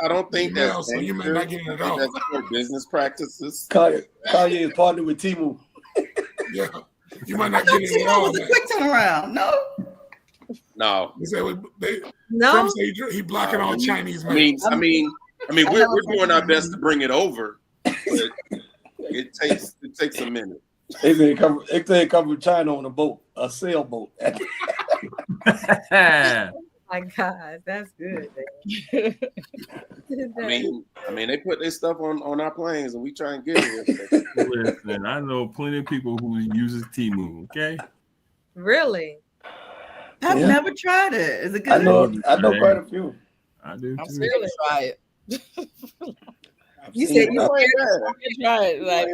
don't think that's so you may not get it at all. That's for business practices. Kanye is partnered with Temu. Yeah, you might not get it at all. Was a quick turnaround. No. Trump say he blocking all Chinese men. I mean, we're doing our best to bring it over, but it takes a minute. They say it come from China on a boat, a sailboat. My God, that's good. I mean, they put their stuff on our planes, and we try and get it. Listen, I know plenty of people who uses Temu. Okay, really? I've never tried it. Is it good? I know quite a few. I do. I'm scared to try it. You said you try it, like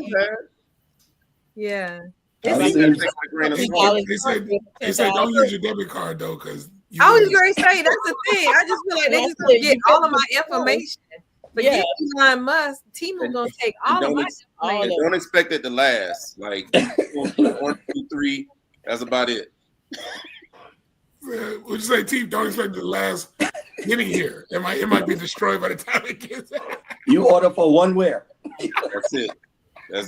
yeah. They say don't use your debit card though, because I was going to say that's the thing. I just feel like they just gonna get all of my information. But Elon Musk, Temu gonna take all of my information. Don't expect it to last. Like 1, 2, 3. That's about it. Would you say, T? Don't expect it to last getting here. It might be destroyed by the time it gets there. You order for one wear. That's it.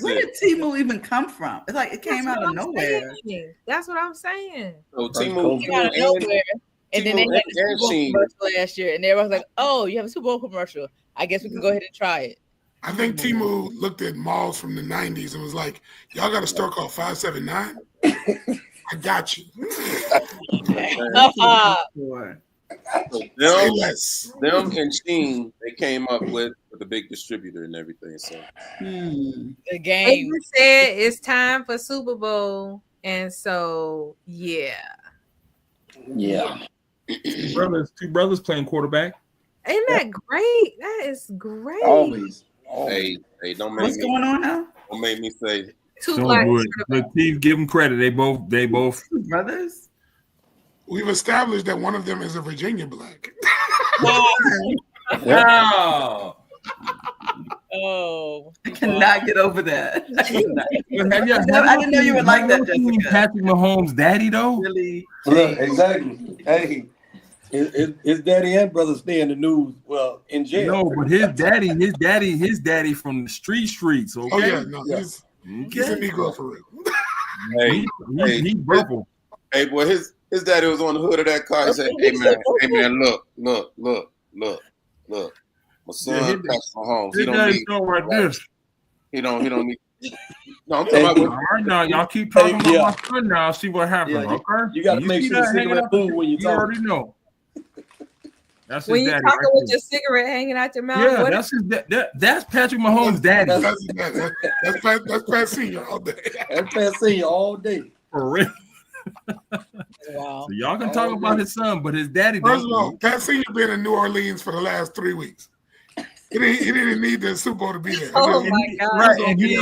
Where did Temu even come from? It's like it came out of nowhere. That's what I'm saying. So Temu came out of nowhere. And then they had a Super Bowl commercial last year, and everyone was like, "Oh, you have a Super Bowl commercial. I guess we can go ahead and try it." I think Temu looked at malls from the 90s and was like, "Y'all got a store called 579? I got you." Them and Sheen, they came up with a big distributor and everything. So the game said it's time for Super Bowl, and so yeah. Two brothers playing quarterback. Isn't that great? That is great. Always. Hey, don't make What's going on now? Don't make me say. But Steve, give them credit. They both brothers. We've established that one of them is a Virginia black. Wow. Oh, I cannot get over that. I didn't know you would like that, Jessica. Patrick Mahomes' daddy, though. Really? Look, exactly. Hey, his daddy and brother stay in the news. Well, in jail. No, but his daddy from the streets. Okay. Oh yeah, no, he's a Negro for real. He's purple. Hey, boy, his daddy was on the hood of that car. He said, "Hey man, look. My son, Patrick Mahomes. He don't need like this. He don't need." No, I'm talking about. All right, now y'all keep talking about my son. Now, see what happens. Okay, you got to make sure the cigarette boom when you talk. You already know. That's when you talking with your cigarette hanging out your mouth. Yeah, that's Patrick Mahomes' daddy. That's Pat Senior all day. That's Pat Senior all day. For real. Wow. So y'all can talk about his son, but his daddy. First of all, Pat Senior been in New Orleans for the last 3 weeks. He didn't need the Super Bowl to be there. Oh my God! Right, and he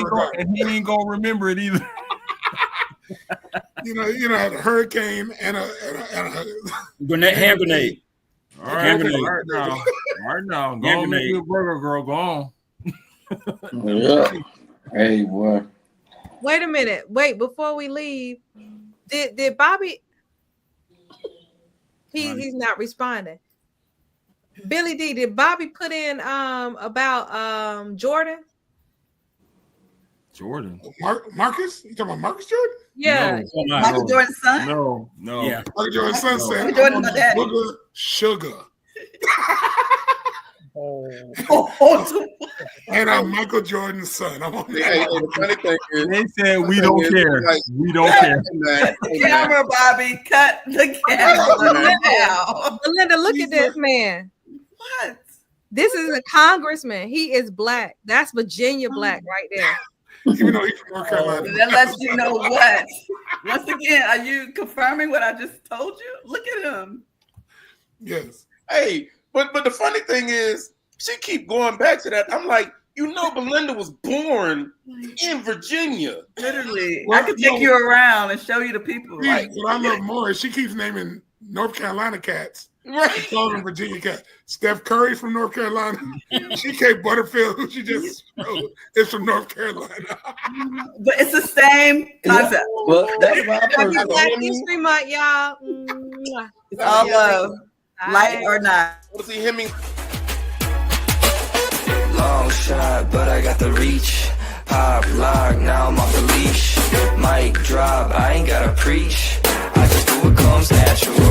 ain't gonna remember it either. you know, had a hurricane and a hand grenade. All right now. Go on, make you a burger, girl. Go on. Yeah. Hey, boy. Wait a minute. Wait, before we leave, did Bobby? He's not responding. Billy D, did Bobby put in about Jordan? Jordan. Marcus? You talking about Marcus Jordan? Yeah. No, Michael Jordan's son? No. Yeah. Michael Jordan's son said, Jordan's my daddy. Sugar. And I'm Michael Jordan's son. I'm on the funny thing is, they said we don't care. We don't care. Camera, Bobby. Cut the camera. Belinda, look at this man. What? This is a congressman. He is black. That's Virginia black right there. Even though he's from North Carolina. That lets you know what. Once again, are you confirming what I just told you? Look at him. Yes. Hey, but the funny thing is, she keep going back to that. I'm like, Belinda was born in Virginia. Literally, I could take you around and show you the people. Like, what I love more is she keeps naming North Carolina cats. Right. She calls them Virginia cats. Steph Curry from North Carolina. G.K. Butterfield, who she just is from North Carolina. But it's the same concept. Well, that's why Happy Black History Month, y'all. It's all love, light or not. Was he Hemming? Long shot, but I got the reach. Pop lock, now I'm off the leash. Mic drop, I ain't gotta preach. I just do what comes natural.